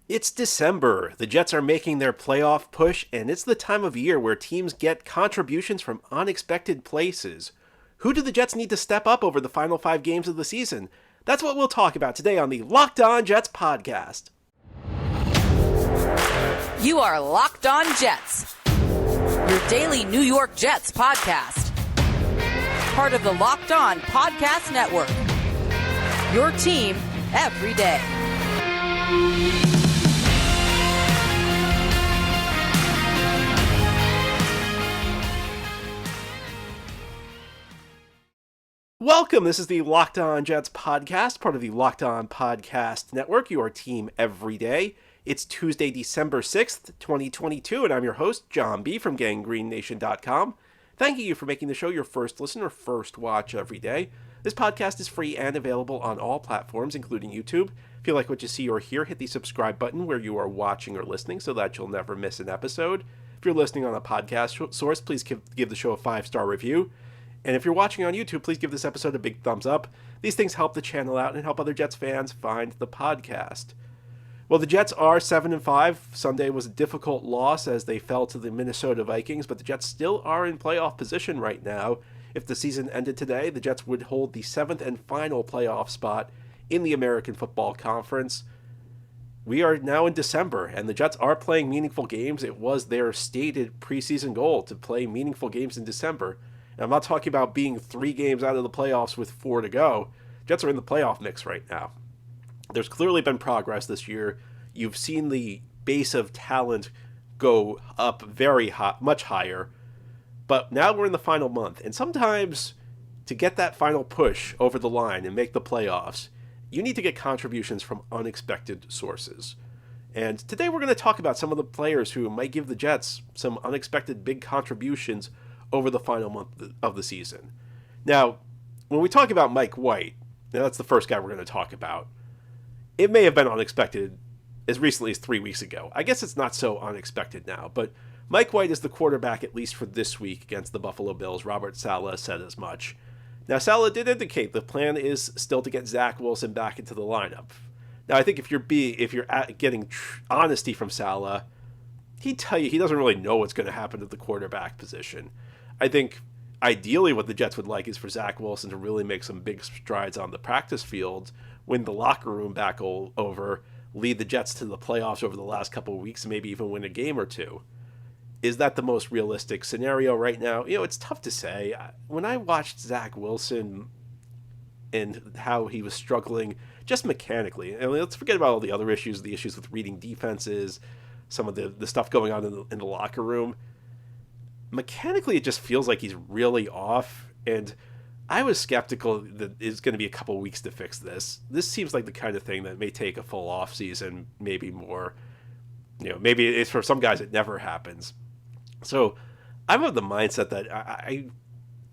It's December. The Jets are making their playoff push, and it's the time of year where teams get contributions from unexpected places. Who do the Jets need to step up over the final 5 games of the season? That's what we'll talk about today on the Locked On Jets podcast. You are Locked On Jets, your daily New York Jets podcast. Part of the Locked On Podcast Network, your team every day. Welcome. This is the Locked On Jets podcast, part of the Locked On Podcast Network, your team every day. It's Tuesday, December 6th, 2022, and I'm your host, John B. from GanggreenNation.com. Thanking you for making the show your first listen or first watch every day. This podcast is free and available on all platforms, including YouTube. If you like what you see or hear, hit the subscribe button where you are watching or listening so that you'll never miss an episode. If you're listening on a podcast source, please give the show a 5-star review. And if you're watching on YouTube, please give this episode a big thumbs up. These things help the channel out and help other Jets fans find the podcast. Well, the Jets are 7-5. Sunday was a difficult loss as they fell to the Minnesota Vikings, but the Jets still are in playoff position right now. If the season ended today, the Jets would hold the 7th and final playoff spot in the American Football Conference. We are now in December, and the Jets are playing meaningful games. It was their stated preseason goal to play meaningful games in December. And I'm not talking about being 3 games out of the playoffs with 4 to go. Jets are in the playoff mix right now. There's clearly been progress this year. You've seen the base of talent go up very high, much higher. But now we're in the final month. And sometimes to get that final push over the line and make the playoffs, you need to get contributions from unexpected sources. And today we're going to talk about some of the players who might give the Jets some unexpected big contributions over the final month of the season. Now, when we talk about Mike White, now that's the first guy we're going to talk about. It may have been unexpected as recently as 3 weeks ago. I guess it's not so unexpected now, but Mike White is the quarterback at least for this week against the Buffalo Bills. Robert Saleh said as much. Now, Saleh did indicate the plan is still to get Zach Wilson back into the lineup. Now, I think if you're getting honesty from Saleh, he'd tell you he doesn't really know what's going to happen at the quarterback position. I think ideally what the Jets would like is for Zach Wilson to really make some big strides on the practice field, win the locker room back over, lead the Jets to the playoffs over the last couple of weeks, and maybe even win a game or two. Is that the most realistic scenario right now? You know, it's tough to say. When I watched Zach Wilson and how he was struggling just mechanically, and let's forget about all the other issues, the issues with reading defenses, some of the stuff going on in the locker room. Mechanically, it just feels like he's really off, and I was skeptical that it's going to be a couple weeks to fix this. This seems like the kind of thing that may take a full off season, maybe more. You know, maybe it's for some guys it never happens. So I'm of the mindset that I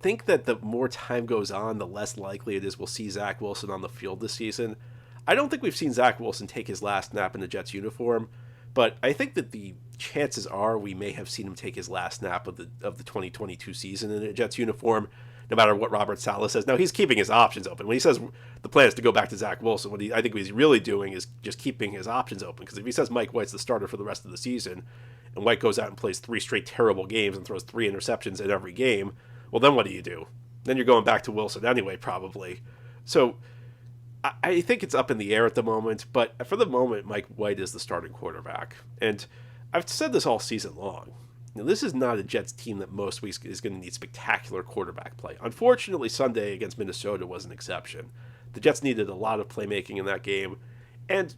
think that the more time goes on, the less likely it is we'll see Zach Wilson on the field this season. I don't think we've seen Zach Wilson take his last snap in the Jets uniform, but I think that the chances are we may have seen him take his last snap of the 2022 season in a Jets uniform, no matter what Robert Saleh says. Now, he's keeping his options open. When he says the plan is to go back to Zach Wilson, I think what he's really doing is just keeping his options open. Because if he says Mike White's the starter for the rest of the season, and White goes out and plays 3 straight terrible games and throws 3 interceptions in every game, well, then what do? Then you're going back to Wilson anyway, probably. So I think it's up in the air at the moment, but for the moment, Mike White is the starting quarterback. And I've said this all season long. Now, this is not a Jets team that most weeks is going to need spectacular quarterback play. Unfortunately, Sunday against Minnesota was an exception. The Jets needed a lot of playmaking in that game. And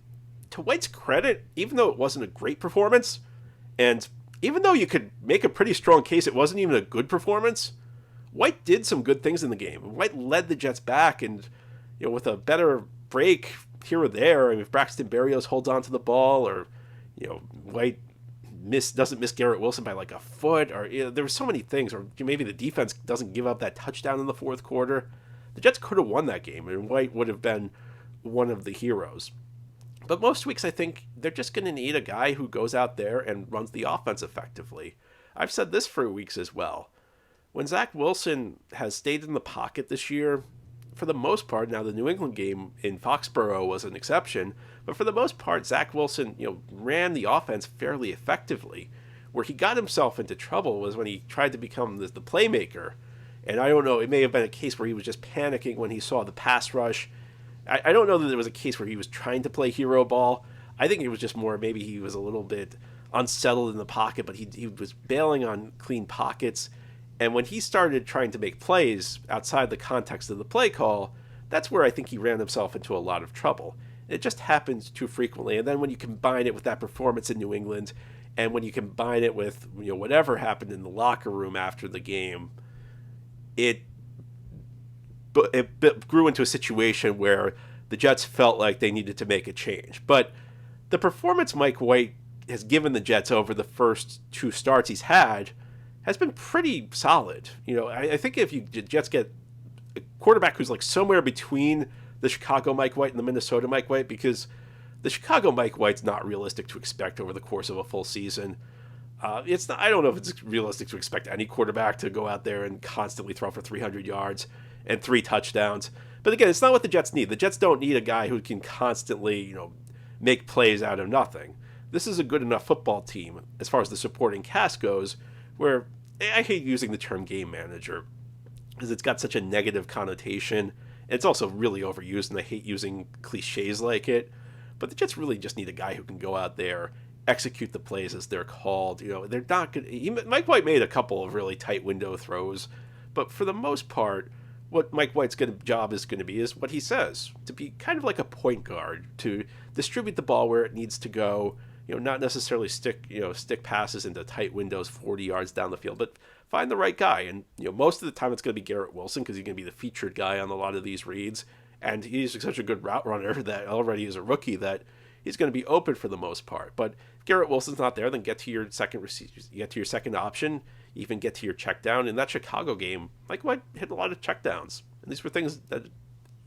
to White's credit, even though it wasn't a great performance, and even though you could make a pretty strong case it wasn't even a good performance, White did some good things in the game. White led the Jets back, and with a better break here or there, if Braxton Berrios holds on to the ball, or White doesn't miss Garrett Wilson by like a foot, or there were so many things, or maybe the defense doesn't give up that touchdown in the fourth quarter. The Jets could have won that game, and White would have been one of the heroes. But most weeks, I think they're just going to need a guy who goes out there and runs the offense effectively. I've said this for weeks as well. When Zach Wilson has stayed in the pocket this year, for the most part, now the New England game in Foxborough was an exception, but for the most part, Zach Wilson, ran the offense fairly effectively. Where he got himself into trouble was when he tried to become the playmaker. And I don't know, it may have been a case where he was just panicking when he saw the pass rush. I don't know that there was a case where he was trying to play hero ball. I think it was just more maybe he was a little bit unsettled in the pocket, but he was bailing on clean pockets. And when he started trying to make plays outside the context of the play call, that's where I think he ran himself into a lot of trouble. It just happens too frequently. And then when you combine it with that performance in New England, and when you combine it with whatever happened in the locker room after the game, it grew into a situation where the Jets felt like they needed to make a change. But the performance Mike White has given the Jets over the first two starts he's had has been pretty solid. I think if the Jets get a quarterback who's like somewhere between the Chicago Mike White and the Minnesota Mike White, because the Chicago Mike White's not realistic to expect over the course of a full season. It's not. I don't know if it's realistic to expect any quarterback to go out there and constantly throw for 300 yards and 3 touchdowns. But again, it's not what the Jets need. The Jets don't need a guy who can constantly, make plays out of nothing. This is a good enough football team as far as the supporting cast goes, where I hate using the term game manager because it's got such a negative connotation. It's also really overused, and I hate using cliches like it. But the Jets really just need a guy who can go out there, execute the plays as they're called. They're not good. Mike White made a couple of really tight window throws, but for the most part, what Mike White's job is going to be is what he says, to be kind of like a point guard, to distribute the ball where it needs to go. Not necessarily stick passes into tight windows 40 yards down the field, but find the right guy. And most of the time it's going to be Garrett Wilson, because he's going to be the featured guy on a lot of these reads. And he's such a good route runner that already is a rookie that he's going to be open for the most part. But if Garrett Wilson's not there, then get to your second option, even get to your check down. In that Chicago game, Mike White hit a lot of check downs. And these were things that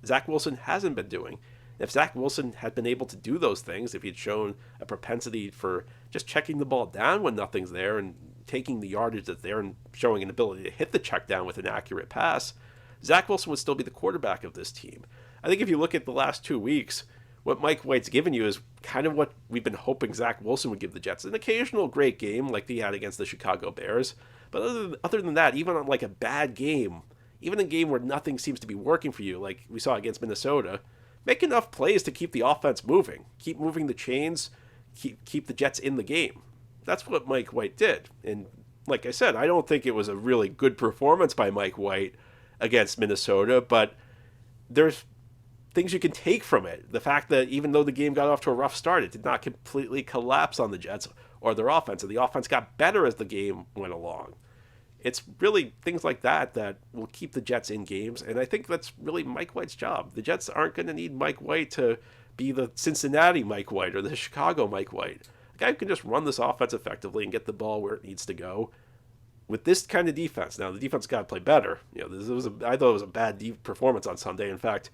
Zach Wilson hasn't been doing. If Zach Wilson had been able to do those things, if he'd shown a propensity for just checking the ball down when nothing's there and taking the yardage that's there and showing an ability to hit the check down with an accurate pass, Zach Wilson would still be the quarterback of this team. I think if you look at the last 2 weeks, what Mike White's given you is kind of what we've been hoping Zach Wilson would give the Jets. An occasional great game like he had against the Chicago Bears. But other than that, even on like a bad game, even a game where nothing seems to be working for you, like we saw against Minnesota, make enough plays to keep the offense moving. Keep moving the chains, keep the Jets in the game. That's what Mike White did. And like I said, I don't think it was a really good performance by Mike White against Minnesota, but there's things you can take from it. The fact that even though the game got off to a rough start, it did not completely collapse on the Jets or their offense, and the offense got better as the game went along. It's really things like that that will keep the Jets in games, and I think that's really Mike White's job. The Jets aren't going to need Mike White to be the Cincinnati Mike White or the Chicago Mike White. A guy who can just run this offense effectively and get the ball where it needs to go. With this kind of defense, now the defense got to play better. I thought it was a bad performance on Sunday. In fact,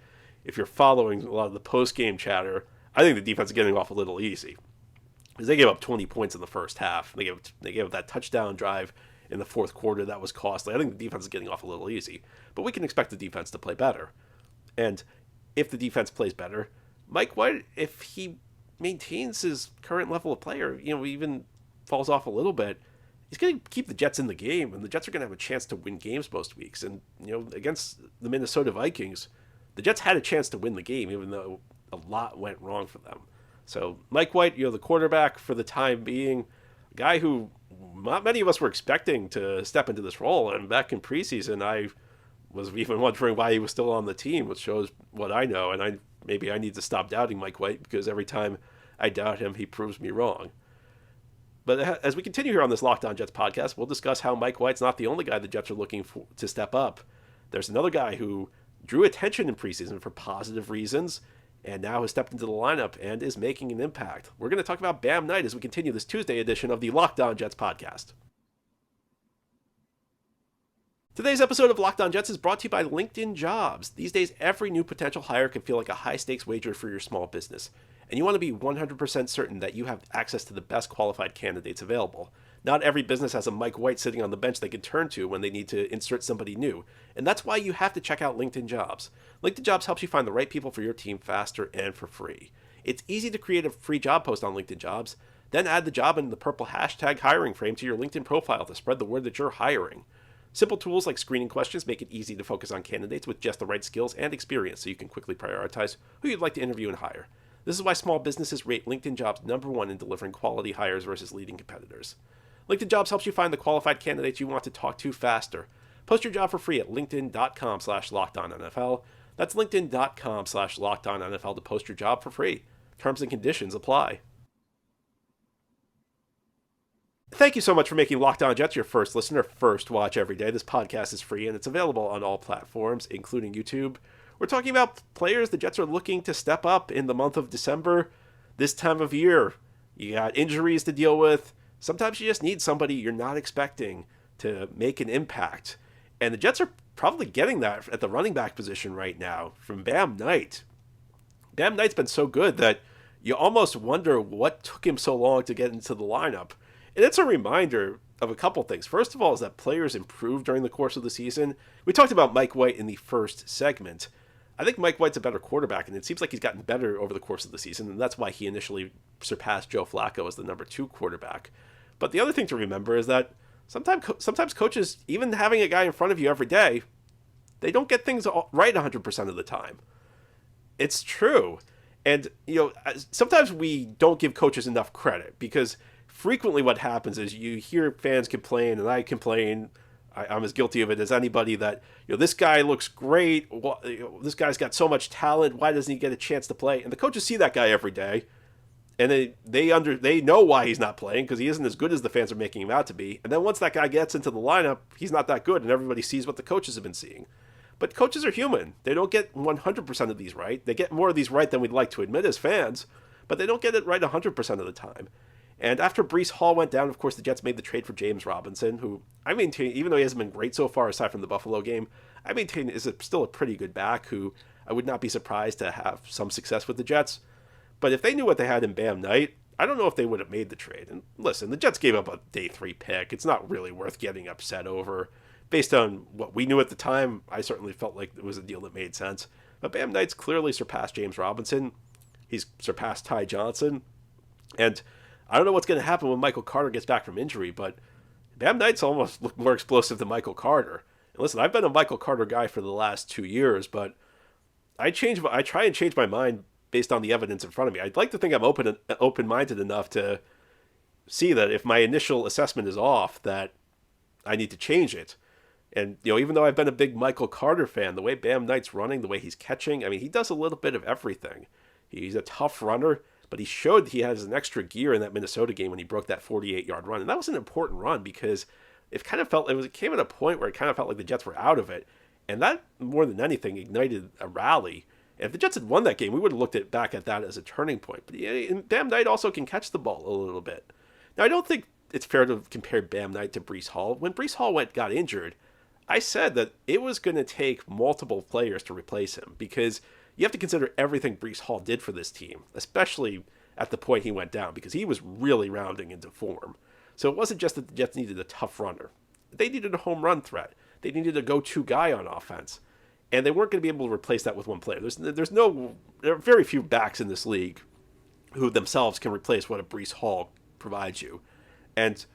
if you're following a lot of the post-game chatter, I think the defense is getting off a little easy, because they gave up 20 points in the first half. They gave up that touchdown drive in the fourth quarter that was costly. I think the defense is getting off a little easy, but we can expect the defense to play better. And if the defense plays better, Mike White, if he maintains his current level of player, even falls off a little bit, he's going to keep the Jets in the game, and the Jets are going to have a chance to win games most weeks. And against the Minnesota Vikings, the Jets had a chance to win the game, even though a lot went wrong for them. So Mike White, the quarterback for the time being, a guy who not many of us were expecting to step into this role. And back in preseason, I was even wondering why he was still on the team, which shows what I know. And maybe I need to stop doubting Mike White, because every time I doubt him, he proves me wrong. But as we continue here on this Locked On Jets podcast, we'll discuss how Mike White's not the only guy the Jets are looking for to step up. There's another guy who drew attention in preseason for positive reasons, and now has stepped into the lineup and is making an impact. We're going to talk about Bam Knight as we continue this Tuesday edition of the Locked On Jets podcast. Today's episode of Locked On Jets is brought to you by LinkedIn Jobs. These days, every new potential hire can feel like a high-stakes wager for your small business, and you want to be 100% certain that you have access to the best qualified candidates available. Not every business has a Mike White sitting on the bench they can turn to when they need to insert somebody new. And that's why you have to check out LinkedIn Jobs. LinkedIn Jobs helps you find the right people for your team faster and for free. It's easy to create a free job post on LinkedIn Jobs, then add the job in the purple hashtag hiring frame to your LinkedIn profile to spread the word that you're hiring. Simple tools like screening questions make it easy to focus on candidates with just the right skills and experience so you can quickly prioritize who you'd like to interview and hire. This is why small businesses rate LinkedIn Jobs #1 in delivering quality hires versus leading competitors. LinkedIn Jobs helps you find the qualified candidates you want to talk to faster. Post your job for free at linkedin.com/LockedOnNFL. That's linkedin.com/LockedOnNFL to post your job for free. Terms and conditions apply. Thank you so much for making Locked On Jets your first listener, first watch every day. This podcast is free and it's available on all platforms, including YouTube. We're talking about players the Jets are looking to step up in the month of December. This time of year, you got injuries to deal with. Sometimes you just need somebody you're not expecting to make an impact. And the Jets are probably getting that at the running back position right now from Bam Knight. Bam Knight's been so good that you almost wonder what took him so long to get into the lineup. And it's a reminder of a couple things. First of all is that players improve during the course of the season. We talked about Mike White in the first segment. I think Mike White's a better quarterback, and it seems like he's gotten better over the course of the season, and that's why he initially surpassed Joe Flacco as the #2 quarterback. But the other thing to remember is that sometimes coaches, even having a guy in front of you every day, they don't get things right 100% of the time. It's true. And, sometimes we don't give coaches enough credit because frequently what happens is you hear fans complain, and I complain, I'm as guilty of it as anybody, that this guy looks great, this guy's got so much talent, why doesn't he get a chance to play? And the coaches see that guy every day, and they know why he's not playing, because he isn't as good as the fans are making him out to be. And then once that guy gets into the lineup, he's not that good, and everybody sees what the coaches have been seeing. But coaches are human. They don't get 100% of these right. They get more of these right than we'd like to admit as fans, but they don't get it right 100% of the time. And after Breece Hall went down, of course, the Jets made the trade for James Robinson, who I maintain, even though he hasn't been great so far aside from the Buffalo game, I maintain is still a pretty good back who I would not be surprised to have some success with the Jets. But if they knew what they had in Bam Knight, I don't know if they would have made the trade. And listen, the Jets gave up a day 3 pick. It's not really worth getting upset over. Based on what we knew at the time, I certainly felt like it was a deal that made sense. But Bam Knight's clearly surpassed James Robinson. He's surpassed Ty Johnson. And I don't know what's going to happen when Michael Carter gets back from injury, but Bam Knight's almost looked more explosive than Michael Carter. And listen, I've been a Michael Carter guy for the last 2 years, but I try and change my mind based on the evidence in front of me. I'd like to think I'm open-minded enough to see that if my initial assessment is off, that I need to change it. And, even though I've been a big Michael Carter fan, the way Bam Knight's running, the way he's catching, he does a little bit of everything. He's a tough runner, but he showed he has an extra gear in that Minnesota game when he broke that 48-yard run. And that was an important run because it came at a point where it kind of felt like the Jets were out of it. And that, more than anything, ignited a rally. And if the Jets had won that game, we would have looked back at that as a turning point. But Bam Knight also can catch the ball a little bit. Now, I don't think it's fair to compare Bam Knight to Breece Hall. When Breece Hall got injured, I said that it was going to take multiple players to replace him because you have to consider everything Breece Hall did for this team, especially at the point he went down, because he was really rounding into form. So it wasn't just that the Jets needed a tough runner. They needed a home run threat. They needed a go-to guy on offense. And they weren't going to be able to replace that with one player. There are very few backs in this league who themselves can replace what a Breece Hall provides you. And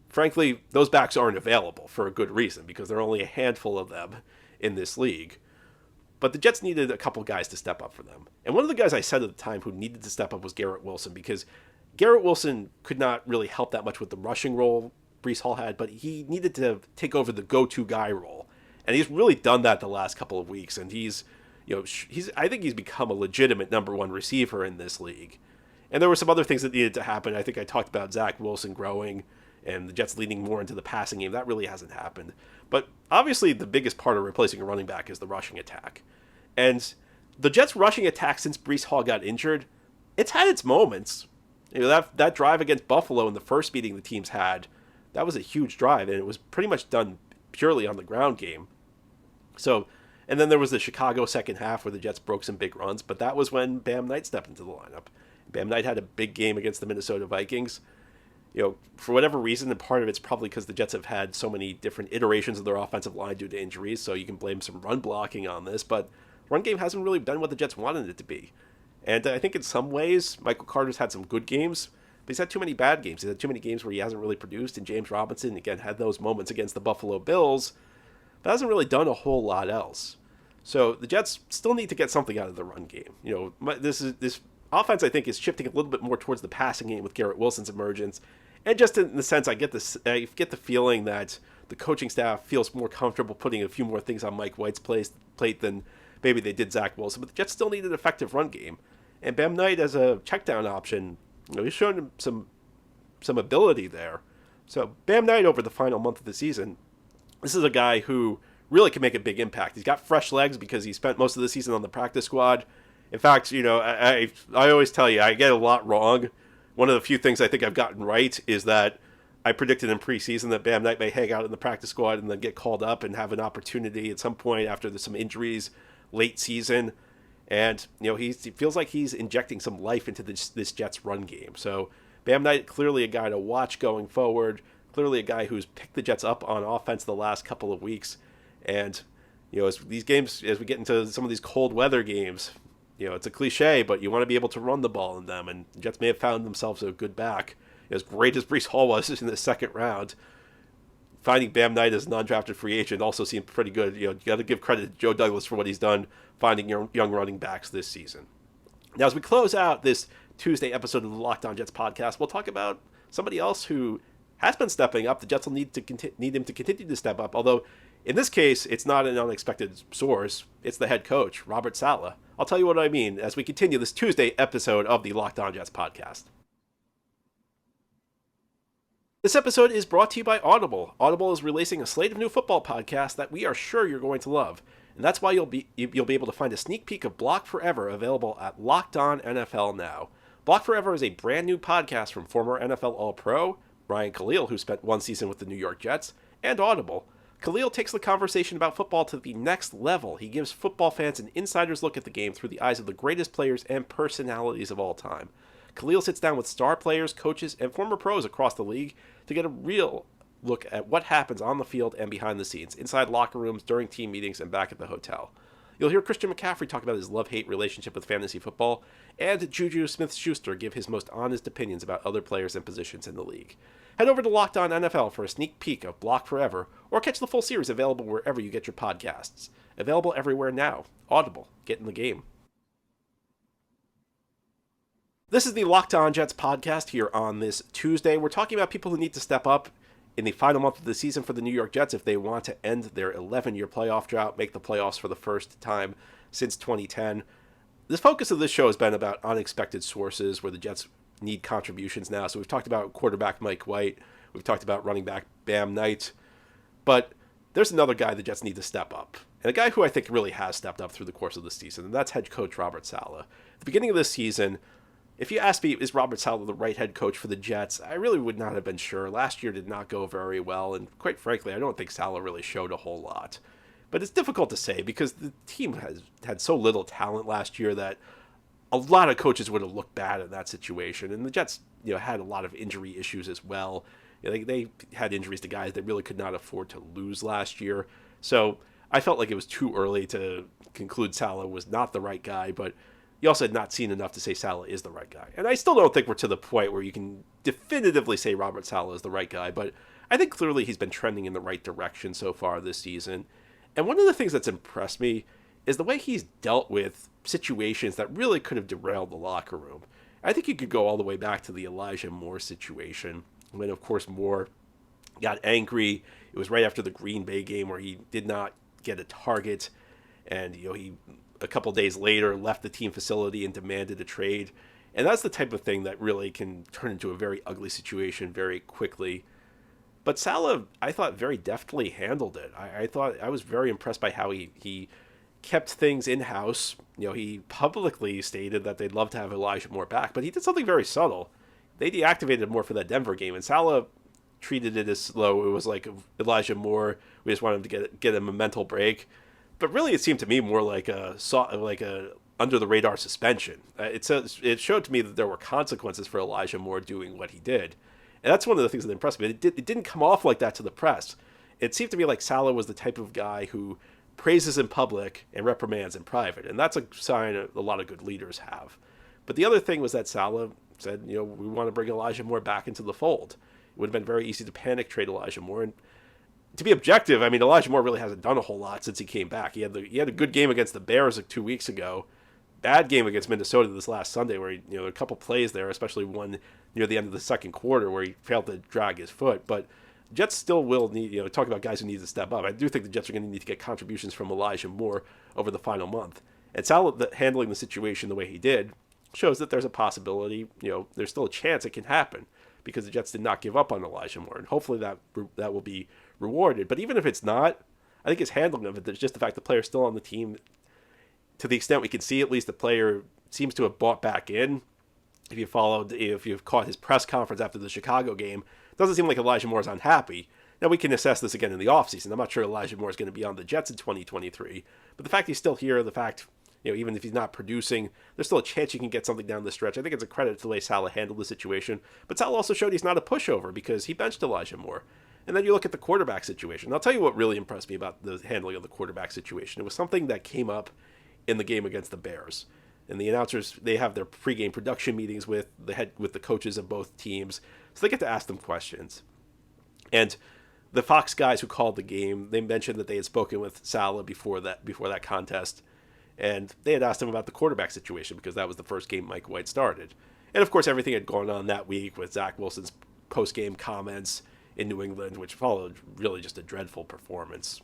frankly, those backs aren't available for a good reason because there are only a handful of them in this league. But the Jets needed a couple guys to step up for them. And one of the guys I said at the time who needed to step up was Garrett Wilson, because Garrett Wilson could not really help that much with the rushing role Breece Hall had, but he needed to take over the go-to guy role. And he's really done that the last couple of weeks. And I think he's become a legitimate #1 receiver in this league. And there were some other things that needed to happen. I think I talked about Zach Wilson growing and the Jets leaning more into the passing game. That really hasn't happened. But obviously the biggest part of replacing a running back is the rushing attack. And the Jets' rushing attack since Breece Hall got injured, it's had its moments. That drive against Buffalo in the first meeting the teams had, that was a huge drive, and it was pretty much done purely on the ground game. So, and then there was the Chicago second half where the Jets broke some big runs, but that was when Bam Knight stepped into the lineup. Bam Knight had a big game against the Minnesota Vikings. For whatever reason, and part of it's probably because the Jets have had so many different iterations of their offensive line due to injuries, so you can blame some run blocking on this, but run game hasn't really done what the Jets wanted it to be. And I think in some ways, Michael Carter's had some good games, but he's had too many bad games. He's had too many games where he hasn't really produced, and James Robinson, again, had those moments against the Buffalo Bills, but hasn't really done a whole lot else. So the Jets still need to get something out of the run game. This offense, I think, is shifting a little bit more towards the passing game with Garrett Wilson's emergence. And just in the sense, I get the feeling that the coaching staff feels more comfortable putting a few more things on Mike White's plate than maybe they did Zach Wilson. But the Jets still need an effective run game. And Bam Knight as a checkdown option, he's shown some ability there. So Bam Knight over the final month of the season, this is a guy who really can make a big impact. He's got fresh legs because he spent most of the season on the practice squad. In fact, I always tell you, I get a lot wrong. One of the few things I think I've gotten right is that I predicted in preseason that Bam Knight may hang out in the practice squad and then get called up and have an opportunity at some point after there's some injuries late season. And, he feels like he's injecting some life into this Jets run game. So Bam Knight, clearly a guy to watch going forward, clearly a guy who's picked the Jets up on offense the last couple of weeks. And, as we get into some of these cold weather games, it's a cliche, but you want to be able to run the ball in them, and the Jets may have found themselves a good back. As great as Breece Hall was in the second round, finding Bam Knight as a non-drafted free agent also seemed pretty good. You got to give credit to Joe Douglas for what he's done finding young running backs this season. Now, as we close out this Tuesday episode of the Locked On Jets podcast, we'll talk about somebody else who has been stepping up. The Jets will need him to continue to step up, although in this case, it's not an unexpected source. It's the head coach, Robert Saleh. I'll tell you what I mean as we continue this Tuesday episode of the Locked On Jets podcast. This episode is brought to you by Audible. Audible is releasing a slate of new football podcasts that we are sure you're going to love. And that's why you'll be able to find a sneak peek of Block Forever available at Locked On NFL now. Block Forever is a brand new podcast from former NFL All-Pro, Ryan Khalil, who spent one season with the New York Jets, and Audible. Khalil takes the conversation about football to the next level. He gives football fans an insider's look at the game through the eyes of the greatest players and personalities of all time. Khalil sits down with star players, coaches, and former pros across the league to get a real look at what happens on the field and behind the scenes, inside locker rooms, during team meetings, and back at the hotel. You'll hear Christian McCaffrey talk about his love-hate relationship with fantasy football, and Juju Smith-Schuster give his most honest opinions about other players and positions in the league. Head over to Locked On NFL for a sneak peek of Block Forever, or catch the full series available wherever you get your podcasts. Available everywhere now. Audible. Get in the game. This is the Locked On Jets podcast here on this Tuesday. We're talking about people who need to step up in the final month of the season for the New York Jets if they want to end their 11-year playoff drought, make the playoffs for the first time since 2010. The focus of this show has been about unexpected sources where the Jets need contributions now. So we've talked about quarterback Mike White. We've talked about running back Bam Knight. But there's another guy the Jets need to step up. And a guy who I think really has stepped up through the course of the season, and that's head coach Robert Saleh. At the beginning of this season, if you asked me, is Robert Saleh the right head coach for the Jets, I really would not have been sure. Last year did not go very well, and quite frankly, I don't think Saleh really showed a whole lot. But it's difficult to say because the team has had so little talent last year that a lot of coaches would have looked bad in that situation. And the Jets, had a lot of injury issues as well. They had injuries to guys they really could not afford to lose last year. So I felt like it was too early to conclude Saleh was not the right guy, but you also had not seen enough to say Saleh is the right guy. And I still don't think we're to the point where you can definitively say Robert Saleh is the right guy, but I think clearly he's been trending in the right direction so far this season. And one of the things that's impressed me is the way he's dealt with situations that really could have derailed the locker room. I think you could go all the way back to the Elijah Moore situation, when, of course, Moore got angry. It was right after the Green Bay game where he did not get a target, and he a couple days later left the team facility and demanded a trade. And that's the type of thing that really can turn into a very ugly situation very quickly. But Saleh, I thought, very deftly handled it. I thought I was very impressed by how he kept things in-house. He publicly stated that they'd love to have Elijah Moore back, but he did something very subtle. They deactivated Moore for that Denver game, and Saleh treated it as though it was like Elijah Moore. We just wanted him to get him a mental break. But really, it seemed to me more like a under-the-radar suspension. It showed to me that there were consequences for Elijah Moore doing what he did. And that's one of the things that impressed me. It didn't come off like that to the press. It seemed to me like Saleh was the type of guy who praises in public and reprimands in private. And that's a sign a lot of good leaders have. But the other thing was that Saleh said, we want to bring Elijah Moore back into the fold. It would have been very easy to panic trade Elijah Moore. And to be objective, I mean, Elijah Moore really hasn't done a whole lot since he came back. He had a good game against the Bears 2 weeks ago. Bad game against Minnesota this last Sunday where he, a couple plays there, especially one near the end of the second quarter where he failed to drag his foot. But Jets still will need, talk about guys who need to step up. I do think the Jets are going to need to get contributions from Elijah Moore over the final month. And Saleh handling the situation the way he did shows that there's a possibility, there's still a chance it can happen because the Jets did not give up on Elijah Moore. And hopefully that will be rewarded. But even if it's not, I think his handling of it, there's just the fact the player's still on the team. To the extent we can see, at least the player seems to have bought back in. If you've caught his press conference after the Chicago game, it doesn't seem like Elijah Moore is unhappy. Now, we can assess this again in the offseason. I'm not sure Elijah Moore is going to be on the Jets in 2023. But the fact he's still here, the fact, even if he's not producing, there's still a chance you can get something down the stretch. I think it's a credit to the way Saleh handled the situation. But Saleh also showed he's not a pushover because he benched Elijah Moore. And then you look at the quarterback situation. I'll tell you what really impressed me about the handling of the quarterback situation. It was something that came up in the game against the Bears. And the announcers, they have their pregame production meetings with the coaches of both teams. So they get to ask them questions. And the Fox guys who called the game, they mentioned that they had spoken with Saleh before that contest. And they had asked him about the quarterback situation because that was the first game Mike White started. And of course, everything had gone on that week with Zach Wilson's post-game comments in New England, which followed really just a dreadful performance.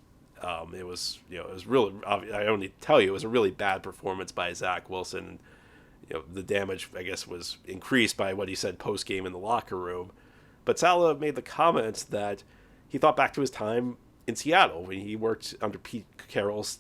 It was really, I don't need to tell you, it was a really bad performance by Zach Wilson. The damage, I guess, was increased by what he said post-game in the locker room. But Saleh made the comments that he thought back to his time in Seattle when he worked under Pete Carroll's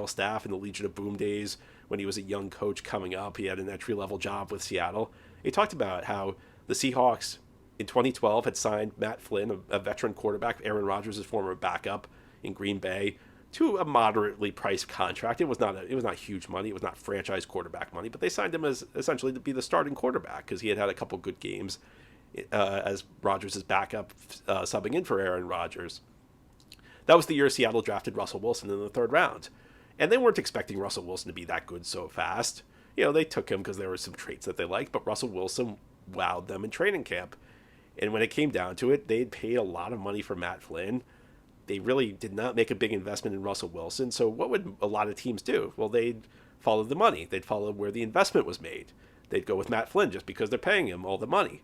staff in the Legion of Boom days when he was a young coach coming up. He had an entry-level job with Seattle. He talked about how the Seahawks in 2012 had signed Matt Flynn, a veteran quarterback, Aaron Rodgers' former backup in Green Bay, to a moderately priced contract. It was not huge money. It was not franchise quarterback money, but they signed him as essentially to be the starting quarterback because he had a couple good games as Rodgers' backup, subbing in for Aaron Rodgers. That was the year Seattle drafted Russell Wilson in the third round. And they weren't expecting Russell Wilson to be that good so fast. They took him because there were some traits that they liked, but Russell Wilson wowed them in training camp. And when it came down to it, they'd paid a lot of money for Matt Flynn. They really did not make a big investment in Russell Wilson. So what would a lot of teams do? Well, they'd follow the money. They'd follow where the investment was made. They'd go with Matt Flynn just because they're paying him all the money.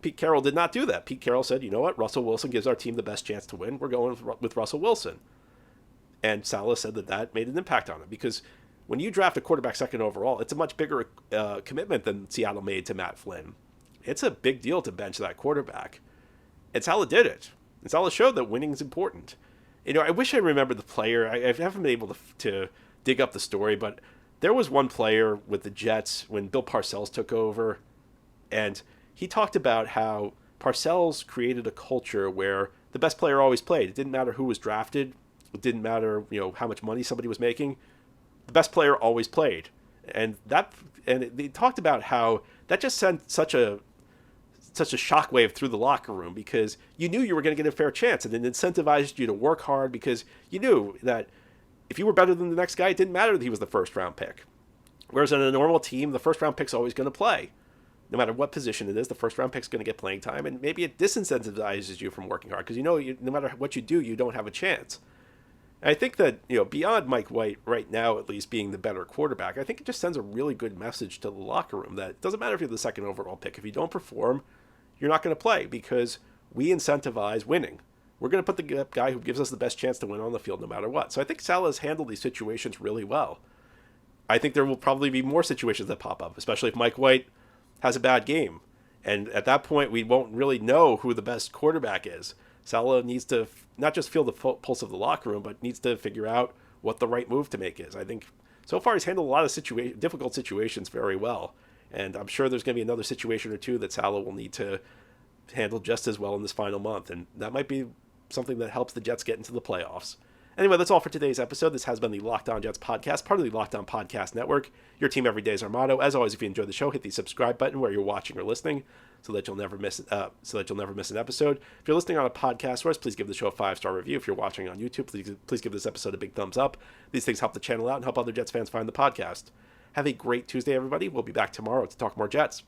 Pete Carroll did not do that. Pete Carroll said, you know what? Russell Wilson gives our team the best chance to win. We're going with Russell Wilson. And Saleh said that made an impact on him because when you draft a quarterback second overall, it's a much bigger commitment than Seattle made to Matt Flynn. It's a big deal to bench that quarterback. And Saleh did it. And Saleh showed that winning is important. I wish I remembered the player. I haven't been able to dig up the story, but there was one player with the Jets when Bill Parcells took over, and he talked about how Parcells created a culture where the best player always played. It didn't matter who was drafted. It didn't matter, how much money somebody was making. The best player always played. And they talked about how that just sent such a shockwave through the locker room because you knew you were going to get a fair chance, and it incentivized you to work hard because you knew that if you were better than the next guy, it didn't matter that he was the first round pick. Whereas in a normal team, the first round pick's always going to play. No matter what position it is, the first round pick's going to get playing time, and maybe it disincentivizes you from working hard because no matter what you do, you don't have a chance. And I think that, beyond Mike White right now, at least being the better quarterback, I think it just sends a really good message to the locker room that it doesn't matter if you're the second overall pick. If you don't perform, you're not going to play because we incentivize winning. We're going to put the guy who gives us the best chance to win on the field no matter what. So I think Saleh has handled these situations really well. I think there will probably be more situations that pop up, especially if Mike White has a bad game. And at that point, we won't really know who the best quarterback is. Saleh needs to not just feel the pulse of the locker room, but needs to figure out what the right move to make is. I think so far he's handled a lot of difficult situations very well. And I'm sure there's going to be another situation or two that Saleh will need to handle just as well in this final month. And that might be something that helps the Jets get into the playoffs. Anyway, that's all for today's episode. This has been the Locked On Jets podcast, part of the Locked On Podcast Network. Your team every day is our motto. As always, if you enjoyed the show, hit the subscribe button where you're watching or listening, so that you'll never miss an episode. If you're listening on a podcast source, please give the show a 5-star review. If you're watching on YouTube, please give this episode a big thumbs up. These things help the channel out and help other Jets fans find the podcast. Have a great Tuesday, everybody. We'll be back tomorrow to talk more Jets.